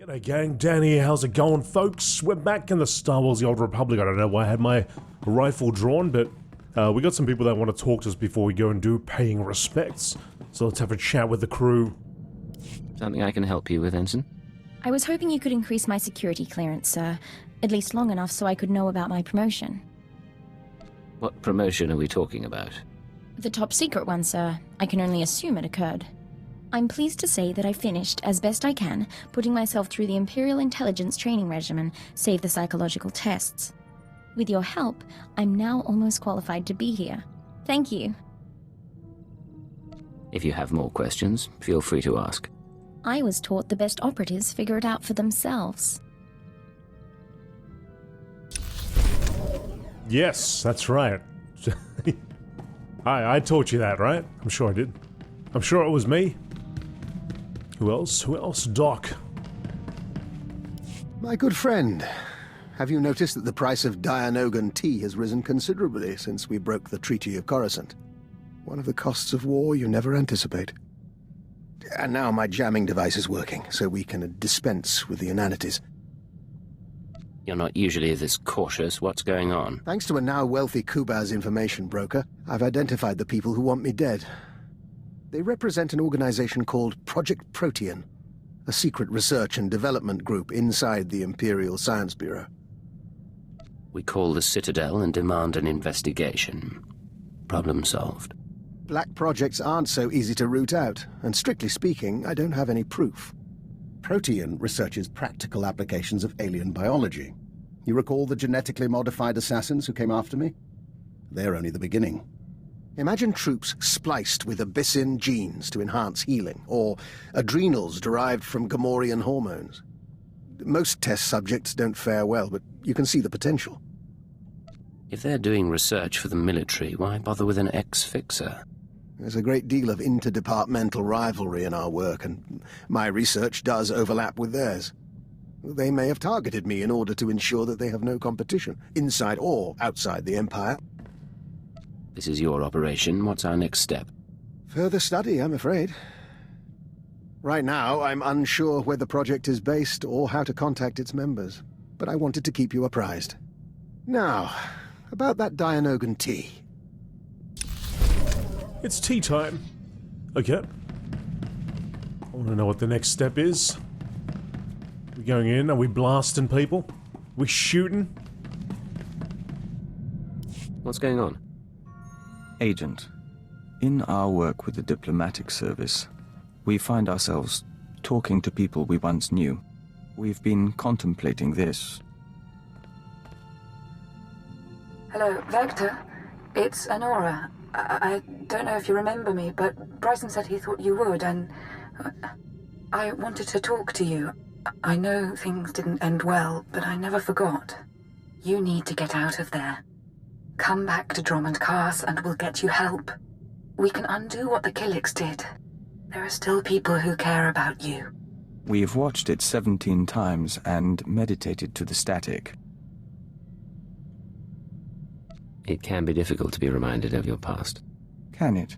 G'day gang, Dan here, how's it going folks? We're back in the Star Wars The Old Republic. I don't know why I had my rifle drawn, but we got some people that want to talk to us before we go and do paying respects. So let's have a chat with the crew. Something I can help you with, Ensign? I was hoping you could increase my security clearance, sir. At least long enough so I could know about my promotion. What promotion are we talking about? The top secret one, sir. I can only assume it occurred. I'm pleased to say that I finished, as best I can, putting myself through the Imperial Intelligence training regimen, save the psychological tests. With your help, I'm now almost qualified to be here. Thank you. If you have more questions, feel free to ask. I was taught the best operatives figure it out for themselves. Yes, that's right. I taught you that, right? I'm sure I did. I'm sure it was me. Who else? Who else? Doc. My good friend, have you noticed that the price of Dianogan tea has risen considerably since we broke the Treaty of Coruscant? One of the costs of war you never anticipate. And now my jamming device is working, so we can dispense with the inanities. You're not usually this cautious. What's going on? Thanks to a now wealthy Kubaz information broker, I've identified the people who want me dead. They represent an organization called Project Protean, a secret research and development group inside the Imperial Science Bureau. We call the Citadel and demand an investigation. Problem solved. Black projects aren't so easy to root out, and strictly speaking, I don't have any proof. Protean researches practical applications of alien biology. You recall the genetically modified assassins who came after me? They're only the beginning. Imagine troops spliced with Abyssin genes to enhance healing, or adrenals derived from Gamorrean hormones. Most test subjects don't fare well, but you can see the potential. If they're doing research for the military, why bother with an ex-fixer? There's a great deal of interdepartmental rivalry in our work, and my research does overlap with theirs. They may have targeted me in order to ensure that they have no competition, inside or outside the Empire. This is your operation. What's our next step? Further study, I'm afraid. Right now, I'm unsure where the project is based or how to contact its members, but I wanted to keep you apprised. Now, about that Dianogan tea. It's tea time. Okay. I want to know what the next step is. We going in? Are we blasting people? We shooting? What's going on? Agent, in our work with the diplomatic service, we find ourselves talking to people we once knew. We've been contemplating this. Hello, Vector. It's Honora. I don't know if you remember me, but Bryson said he thought you would, and I wanted to talk to you. I know things didn't end well, but I never forgot. You need to get out of there. Come back to Drummond Cars and we'll get you help. We can undo what the Killiks did. There are still people who care about you. We've watched it 17 times and meditated to the static. It can be difficult to be reminded of your past. Can it?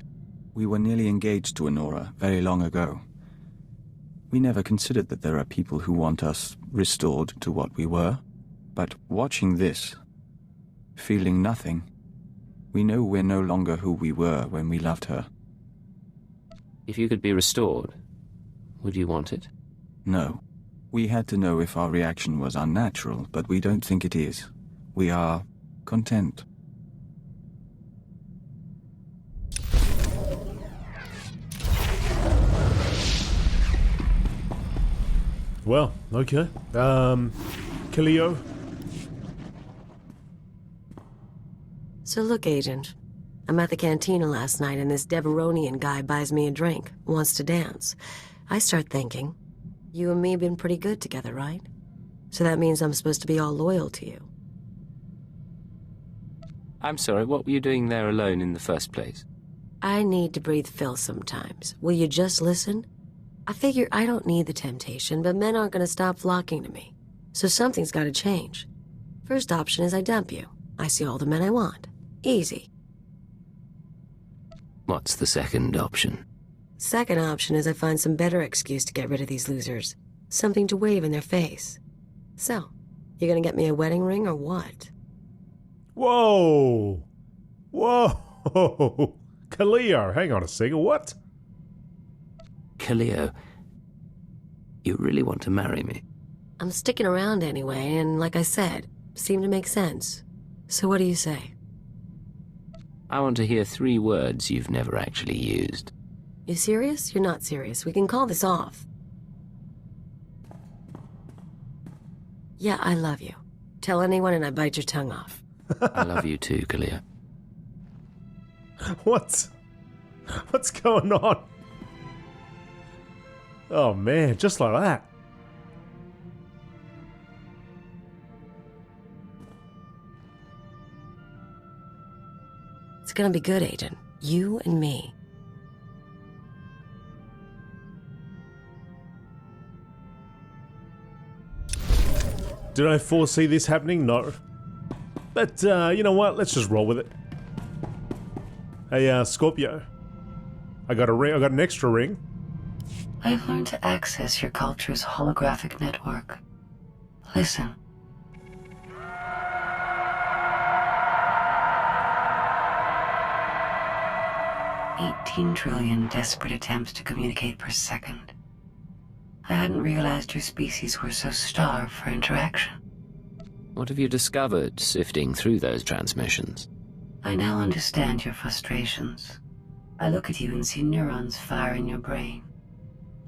We were nearly engaged to Honora very long ago. We never considered that there are people who want us restored to what we were. But watching this, feeling nothing, we know we're no longer who we were when we loved her. If you could be restored, would you want it? No. We had to know if our reaction was unnatural, but we don't think it is. We are content. Well, okay. Killio? So look, Agent. I'm at the cantina last night and this Deveronian guy buys me a drink, wants to dance. I start thinking, you and me have been pretty good together, right? So that means I'm supposed to be all loyal to you. I'm sorry, what were you doing there alone in the first place? I need to breathe filth sometimes. Will you just listen? I figure I don't need the temptation, but men aren't going to stop flocking to me. So something's got to change. First option is I dump you. I see all the men I want. Easy. What's the second option? Second option is I find some better excuse to get rid of these losers. something to wave in their face. So, you gonna get me a wedding ring or what? Whoa! Whoa! Kaleo, hang on a second, what? Kaleo, you really want to marry me? I'm sticking around anyway, and like I said, seemed to make sense. So what do you say? I want to hear 3 words you've never actually used. You serious? You're not serious. We can call this off. Yeah, I love you. Tell anyone and I bite your tongue off. I love you too, Kaleo. What? What's going on? Oh man, just like that. It's gonna be good, Agent. You and me. Did I foresee this happening? No. But, you know what? Let's just roll with it. Hey, Scorpio. I got a ring. I got an extra ring. I've learned to access your culture's holographic network. Listen. $18 trillion desperate attempts to communicate per second. I hadn't realized your species were so starved for interaction. What have you discovered sifting through those transmissions? I now understand your frustrations. I look at you and see neurons fire in your brain.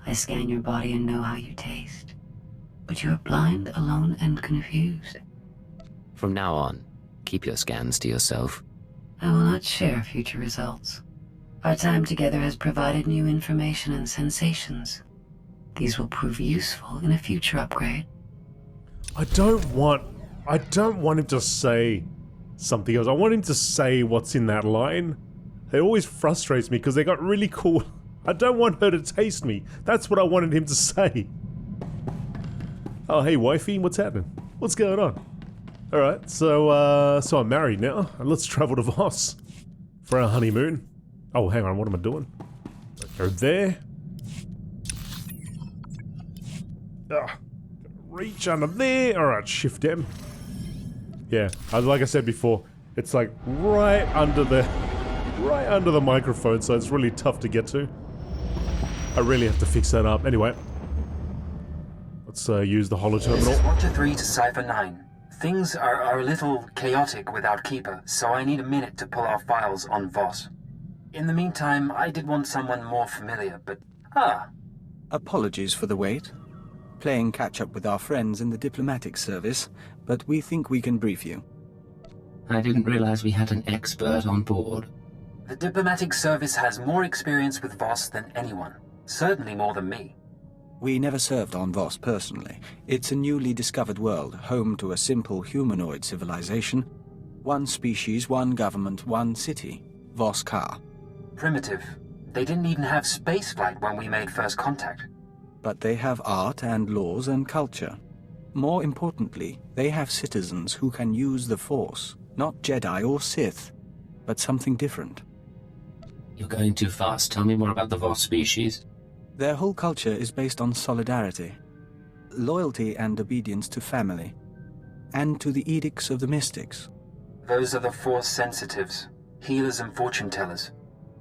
I scan your body and know how you taste. But you are blind, alone, and confused. From now on, keep your scans to yourself. I will not share future results. Our time together has provided new information and sensations. These will prove useful in a future upgrade. I don't want him to say something else. I want him to say what's in that line. It always frustrates me because they got really cool. I don't want her to taste me. That's what I wanted him to say. Oh, hey, wifey, what's happening? What's going on? Alright, so I'm married now. And let's travel to Voss for our honeymoon. Oh, hang on, what am I doing? Go there. Reach under there. Alright, shift M. Yeah, like I said before, it's like right under the microphone, so it's really tough to get to. I really have to fix that up. Anyway, let's use the holo terminal. This is Watcher 3 to Cipher 9. Things are a little chaotic without Keeper, so I need a minute to pull our files on Voss. In the meantime, I did want someone more familiar, but... Apologies for the wait. Playing catch-up with our friends in the diplomatic service, but we think we can brief you. I didn't realize we had an expert on board. The diplomatic service has more experience with Voss than anyone. Certainly more than me. We never served on Voss personally. It's a newly discovered world, home to a simple humanoid civilization. One species, one government, one city. Voss Ka. Primitive. They didn't even have spaceflight when we made first contact. But they have art and laws and culture. More importantly, they have citizens who can use the Force. Not Jedi or Sith, but something different. You're going too fast. Tell me more about the Voss species. Their whole culture is based on solidarity, loyalty and obedience to family, and to the edicts of the mystics. Those are the Force sensitives, healers and fortune tellers.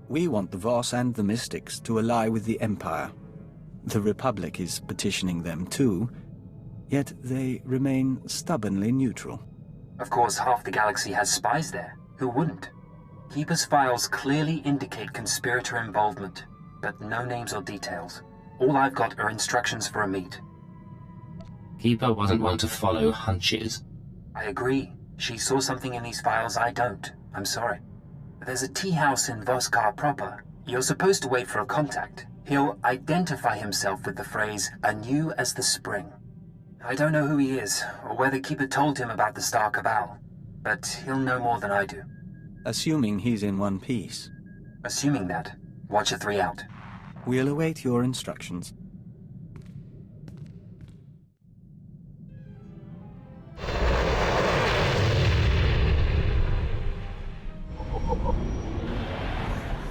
We want the Voss and the mystics to ally with the Empire. The Republic is petitioning them too, yet they remain stubbornly neutral. Of course, half the galaxy has spies there. Who wouldn't? Keeper's files clearly indicate conspirator involvement, but no names or details. All I've got are instructions for a meet. Keeper wasn't one to follow hunches. I agree. She saw something in these files I don't. I'm sorry. There's a tea house in Voskar proper. You're supposed to wait for a contact. He'll identify himself with the phrase, anew as the spring. I don't know who he is, or whether Keeper told him about the Star Cabal, but he'll know more than I do. Assuming he's in one piece. Assuming that, Watcher 3 out. We'll await your instructions.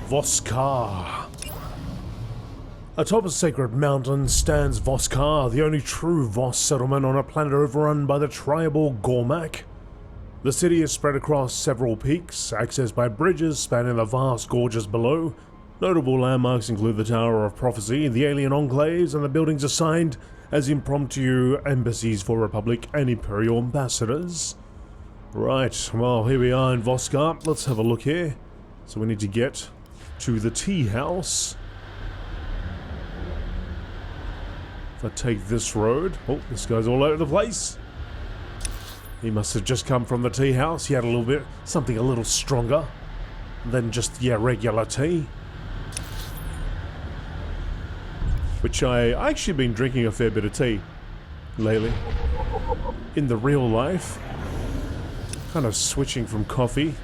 Voskar. Atop a sacred mountain stands Voskar, the only true Voss settlement on a planet overrun by the tribal Gormak. The city is spread across several peaks, accessed by bridges spanning the vast gorges below. Notable landmarks include the Tower of Prophecy, the alien enclaves, and the buildings assigned as impromptu embassies for Republic and Imperial ambassadors. Right, well, here we are in Voskar. Let's have a look here. So we need to get to the tea house. If I take this road... Oh, this guy's all over the place. He must have just come from the tea house. He had a little bit... something a little stronger than just, yeah, regular tea. Which I actually been drinking a fair bit of tea lately. In the real life. Kind of switching from coffee.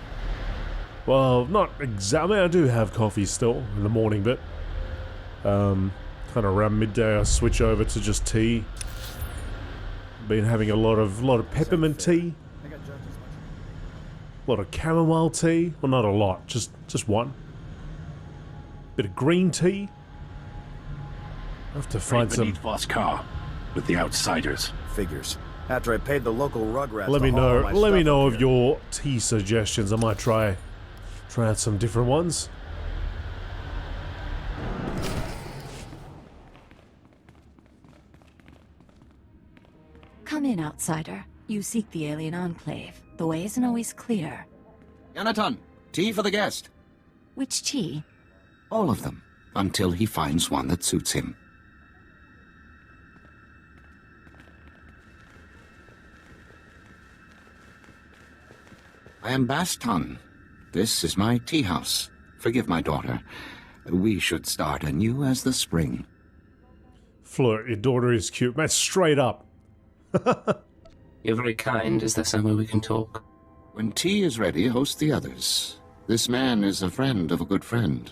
Well, not exactly. I do have coffee still in the morning, but kind of around midday I switch over to just tea. Been having a lot of peppermint tea. A lot of chamomile tea. Well, not a lot, just one. Bit of green tea. I have to find some. Voss car with the outsiders. Figures. After I paid the local rugrats. Let me know of your tea suggestions. I might try out some different ones. Come in, outsider. You seek the alien enclave. The way isn't always clear. Yanaton, tea for the guest. Which tea? All of them, until he finds one that suits him. I am Baston. This is my tea house. Forgive my daughter. We should start anew as the spring. Flirt, your daughter is cute. Man, straight up. You're very kind. Is there somewhere we can talk? When tea is ready, host the others. This man is a friend of a good friend.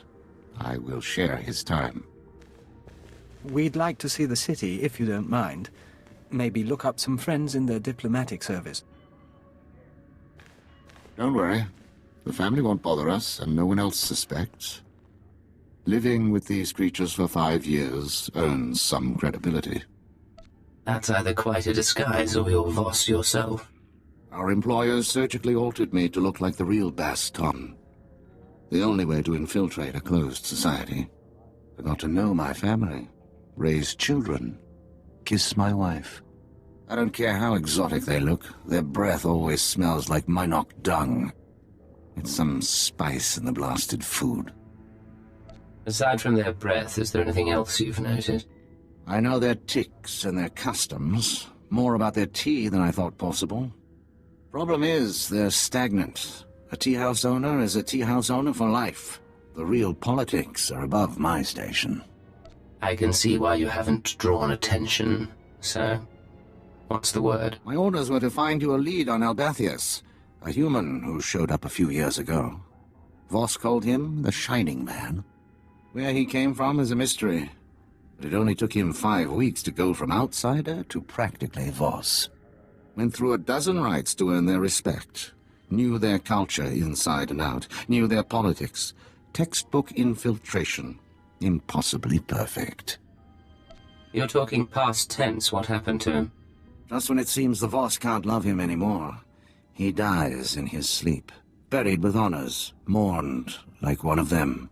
I will share his time. We'd like to see the city, if you don't mind. Maybe look up some friends in the diplomatic service. Don't worry. The family won't bother us, and no one else suspects. Living with these creatures for 5 years earns some credibility. That's either quite a disguise or you're Voss yourself. Our employers surgically altered me to look like the real Baston. The only way to infiltrate a closed society. I got to know my family, raise children, kiss my wife. I don't care how exotic they look, their breath always smells like Minok dung. It's some spice in the blasted food. Aside from their breath, is there anything else you've noted? I know their tics and their customs, more about their tea than I thought possible. Problem is, they're stagnant. A tea house owner is a tea house owner for life. The real politics are above my station. I can see why you haven't drawn attention, so... What's the word? My orders were to find you a lead on Albathius, a human who showed up a few years ago. Voss called him the Shining Man. Where he came from is a mystery, but it only took him 5 weeks to go from outsider to practically Voss. Went through a dozen rites to earn their respect, knew their culture inside and out, knew their politics. Textbook infiltration, impossibly perfect. You're talking past tense. What happened to him? Just when it seems the Voss can't love him anymore, he dies in his sleep, buried with honors, mourned like one of them.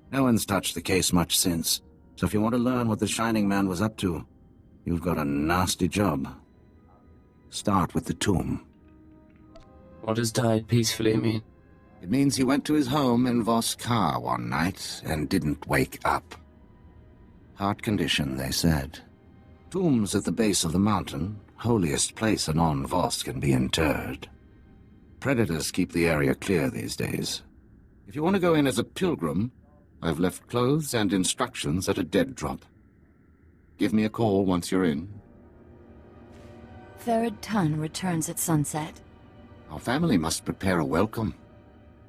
No one's touched the case much since, so if you want to learn what the Shining Man was up to, you've got a nasty job. Start with the tomb. What does died peacefully mean? It means he went to his home in Voss car one night and didn't wake up. Heart condition, they said. Tomb's at the base of the mountain, holiest place a non-Voss can be interred. Predators keep the area clear these days. If you want to go in as a pilgrim, I've left clothes and instructions at a dead drop. Give me a call once you're in. Third ton returns at sunset. Our family must prepare a welcome.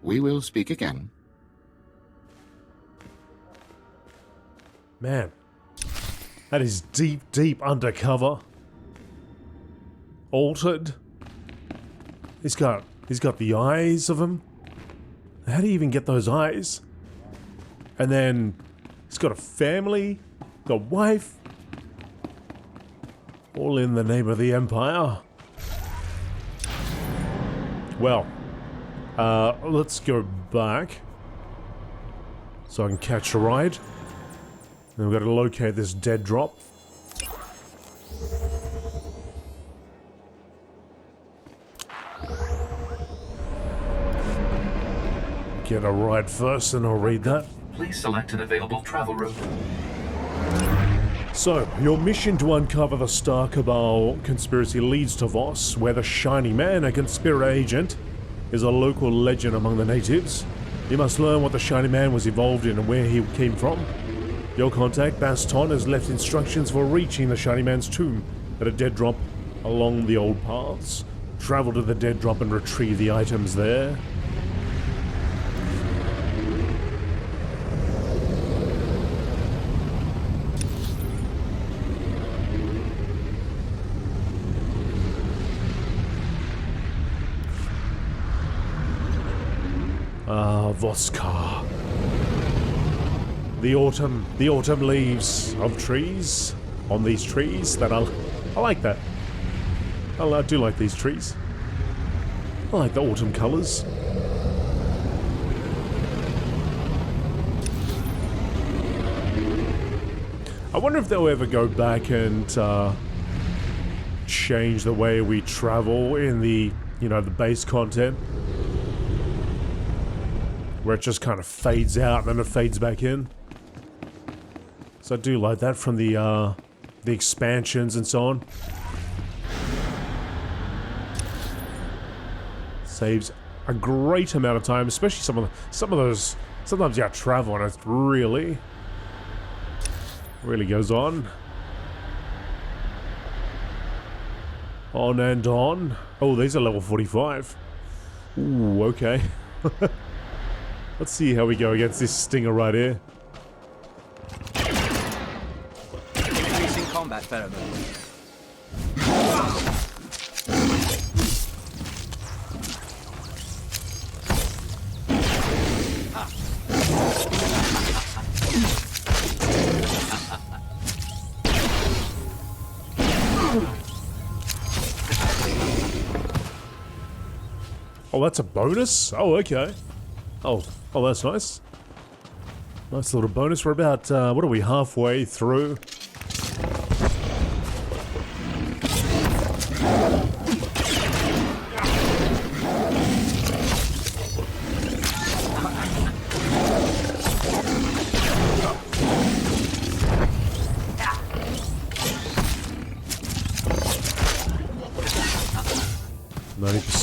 We will speak again. Man, that is deep, deep undercover. Altered. He's got the eyes of him. How do you even get those eyes? And then he's got a family got wife. All in the name of the Empire. Well, let's go back so I can catch a ride. Then we've got to locate this dead drop. Get a ride first and I'll read that. Please select an available travel route. So, your mission to uncover the Star Cabal conspiracy leads to Voss, where the Shining Man, a conspirator agent, is a local legend among the natives. You must learn what the Shining Man was involved in and where he came from. Your contact, Baston, has left instructions for reaching the Shining Man's tomb at a dead drop along the old paths. Travel to the dead drop and retrieve the items there. Voskar. The autumn leaves of trees on these trees. I like that. I do like these trees. I like the autumn colors. I wonder if they'll ever go back and change the way we travel in the, the base content. Where it just kind of fades out and then it fades back in. So I do like that from the expansions and so on. Saves a great amount of time, especially some of those. Sometimes you have to travel and it really goes on. On and on. Oh, these are level 45. Ooh, okay. Let's see how we go against this stinger right here. Increasing combat pheromone. Oh, that's a bonus? Oh, okay. Oh, that's nice. Nice little bonus. We're about, what are we, halfway through?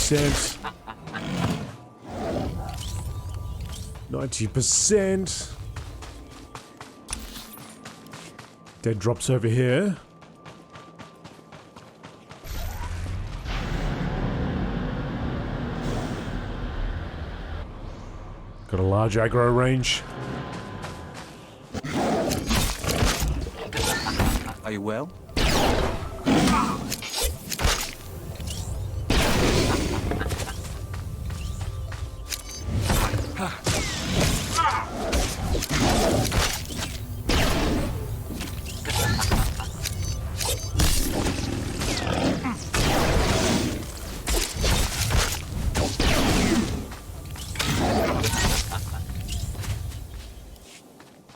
%. 90%. Dead drops over here. Got a large aggro range. Are you well?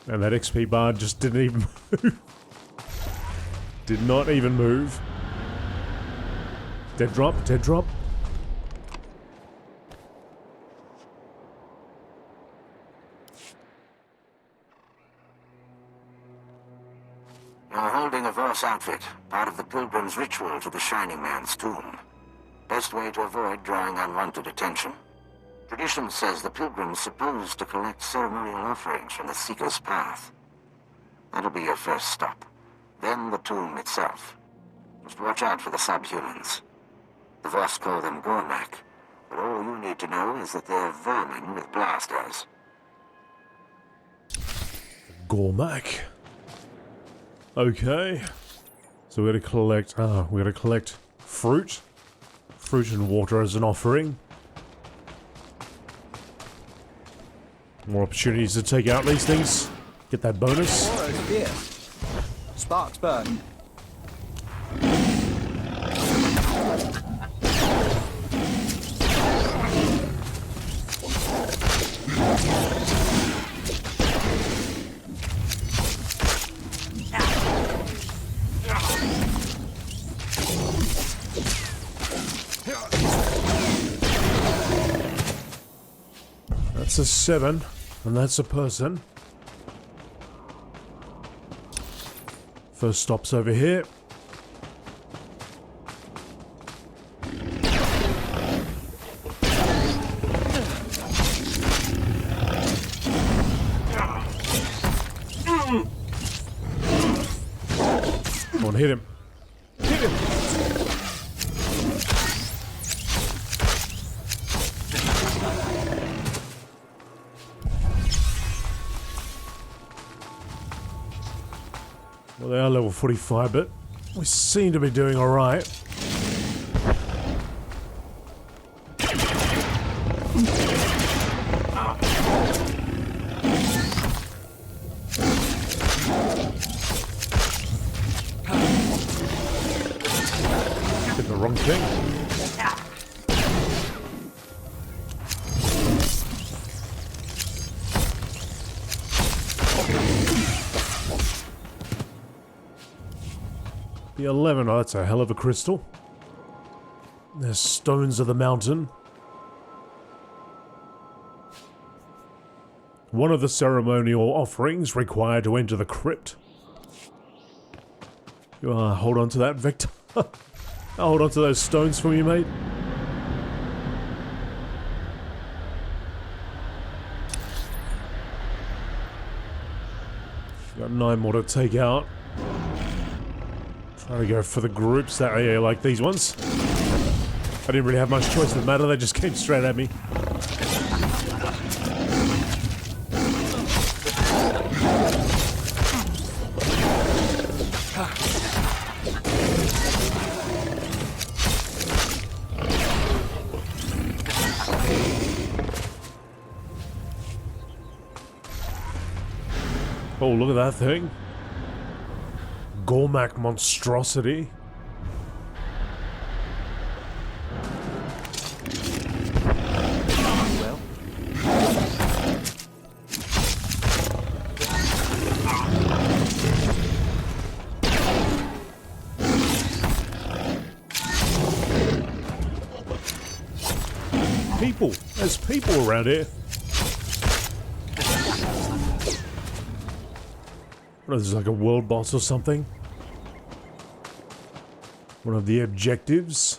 And that XP bar just didn't even move. Did not even move. Dead drop, dead drop. You're holding a Voss outfit, part of the pilgrim's ritual to the Shining Man's tomb. Best way to avoid drawing unwanted attention. Tradition says the pilgrim's supposed to collect ceremonial offerings from the Seeker's path. That'll be your first stop. Then the tomb itself. Just watch out for the subhumans. The Voss call them Gormak, but all you need to know is that they're vermin with blasters. Gormak. Okay. So we're gonna collect fruit. Fruit and water as an offering. More opportunities to take out these things. Get that bonus. Sparks burn. That's a 7, and that's a person. First stop's over here. Come on, hit him. Hit him! Well, they are level 45, but we seem to be doing alright. Did the wrong thing. The 11, oh, that's a hell of a crystal. There's stones of the mountain. One of the ceremonial offerings required to enter the crypt. You hold on to that, Victor. I'll hold on to those stones for you, mate. Got 9 more to take out. Trying to go for the groups that are like these ones. I didn't really have much choice in the matter, they just came straight at me. Oh, look at that thing. Gormak monstrosity. Well. People. There's people around here. What is this, like a world boss or something? One of the objectives.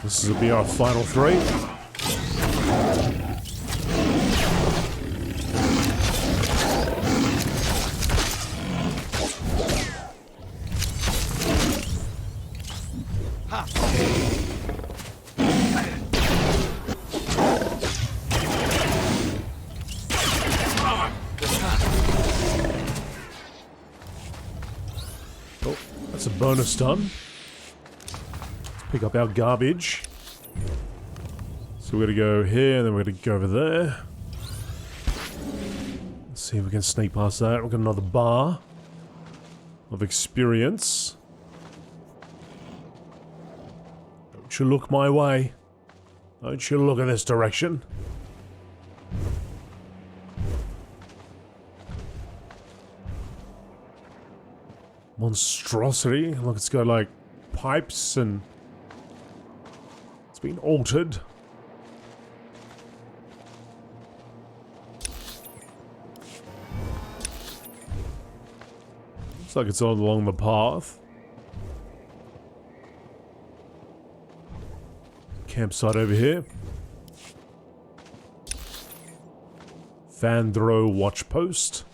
This will be our final 3. Bonus stun. Let's pick up our garbage. So we're gonna go here, and then we're gonna go over there. Let's see if we can sneak past that. We've got another bar of experience. Don't you look my way. Don't you look in this direction. Monstrosity. Look, it's got like pipes and it's been altered. Looks like it's all along the path. Campsite over here. Vandro watch post.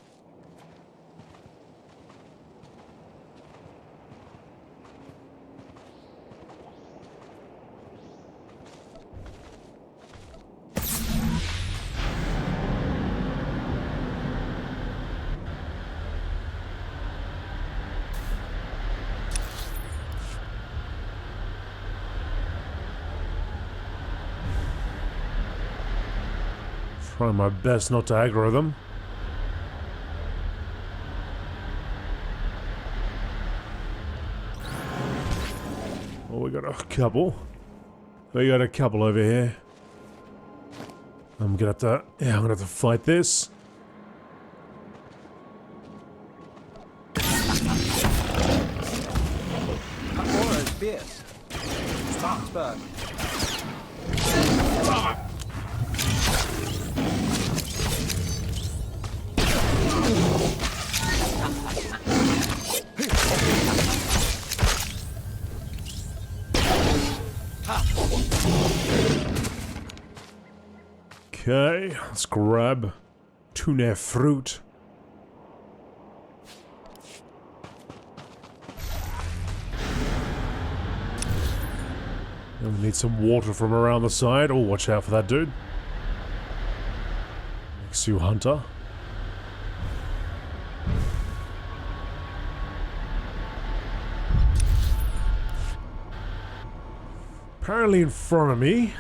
Trying my best not to aggro them. we got a couple. We got a couple over here. I'm gonna have to... Yeah, I'm gonna have to fight this. Aura's fierce. Sparksburg. Okay, let's grab tuna fruit. And we need some water from around the side. Oh, watch out for that dude. Next to Hunter. Apparently in front of me.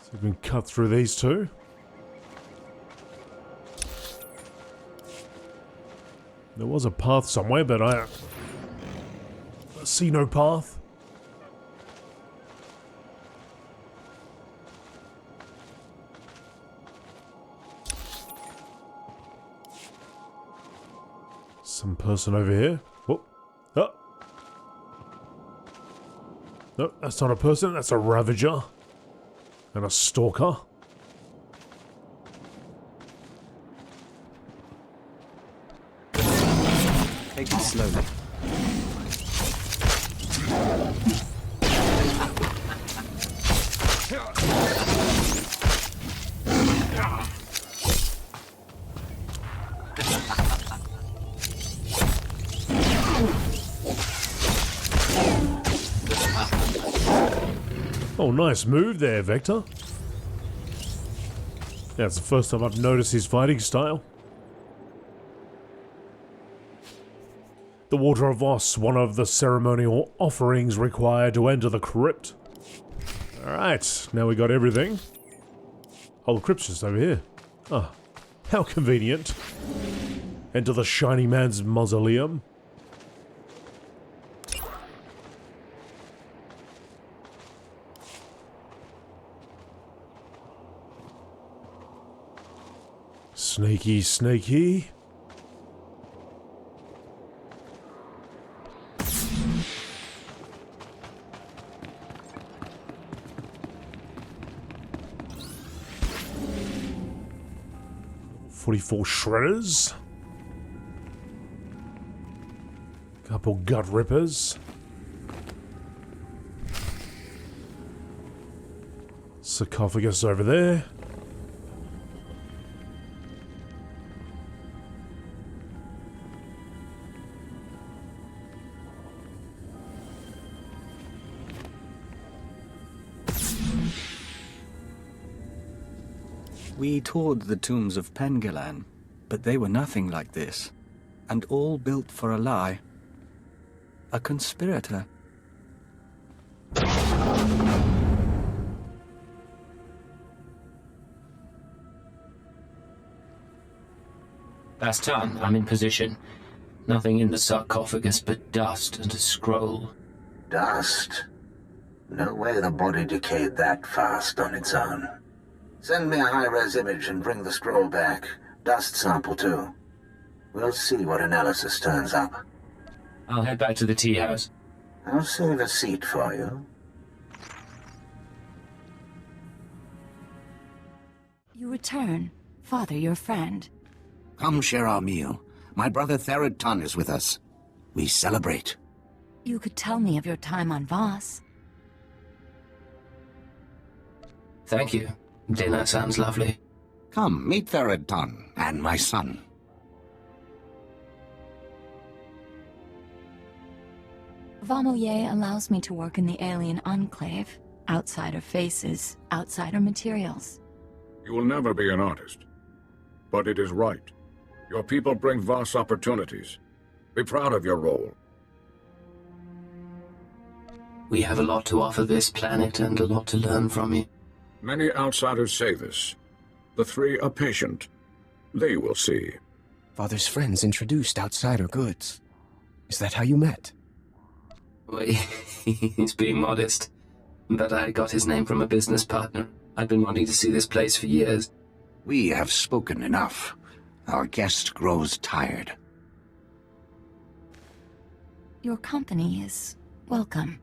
So we can cut through these two. There was a path somewhere, but I see no path. Some person over here. Oh. Oh. No, that's not a person, that's a Ravager. And a Stalker. Take it slowly. Oh, nice move there, Vector. Yeah, it's the first time I've noticed his fighting style. The Water of Voss, one of the ceremonial offerings required to enter the crypt. Alright, now we got everything. Oh, the crypt's just over here. Ah, how convenient. Enter the Shining Man's mausoleum. Sneaky, sneaky. .44 shredders. Couple gut rippers. Sarcophagus over there. We toured the tombs of Pengalan, but they were nothing like this. And all built for a lie. A conspirator. That's done. I'm in position. Nothing in the sarcophagus but dust and a scroll. Dust? No way the body decayed that fast on its own. Send me a high-res image and bring the scroll back. Dust sample, too. We'll see what analysis turns up. I'll head back to the tea house. I'll save a seat for you. You return. Father, your friend. Come share our meal. My brother Therod Tun is with us. We celebrate. You could tell me of your time on Voss. Thank you. Dinner sounds lovely. Come, meet Therod Tun and my son. Vomoye allows me to work in the alien enclave. Outsider faces, outsider materials. You will never be an artist. But it is right. Your people bring Voss opportunities. Be proud of your role. We have a lot to offer this planet and a lot to learn from you. Many outsiders say this. The three are patient. They will see. Father's friends introduced outsider goods. Is that how you met? Well, he's being modest. But I got his name from a business partner. I've been wanting to see this place for years. We have spoken enough. Our guest grows tired. Your company is welcome.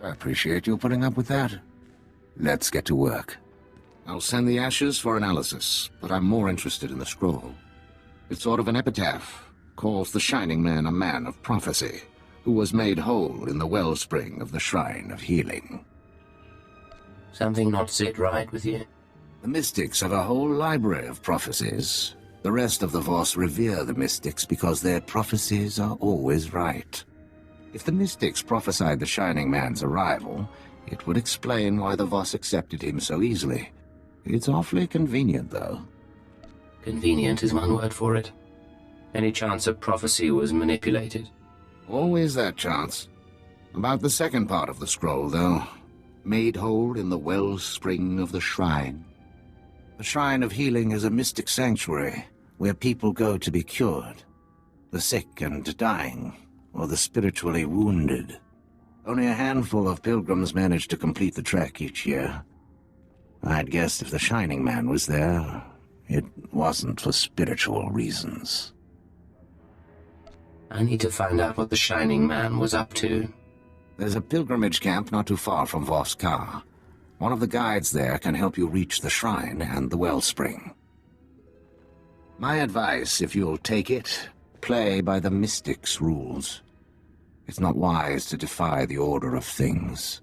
I appreciate you putting up with that. Let's get to work. I'll send the ashes for analysis, but I'm more interested in the scroll. It's sort of an epitaph. Calls the Shining Man a man of prophecy, who was made whole in the wellspring of the Shrine of Healing. Something not sit right with you? The Mystics have a whole library of prophecies. The rest of the Voss revere the Mystics because their prophecies are always right. If the Mystics prophesied the Shining Man's arrival, it would explain why the Voss accepted him so easily. It's awfully convenient, though. Convenient is one word for it. Any chance a prophecy was manipulated? Always that chance. About the second part of the scroll, though. Made whole in the wellspring of the shrine. The Shrine of Healing is a mystic sanctuary where people go to be cured. The sick and dying, or the spiritually wounded. Only a handful of pilgrims manage to complete the trek each year. I'd guess if the Shining Man was there, it wasn't for spiritual reasons. I need to find out what the Shining Man was up to. There's a pilgrimage camp not too far from Voss. One of the guides there can help you reach the shrine and the wellspring. My advice, if you'll take it, play by the Mystics' rules. It's not wise to defy the order of things.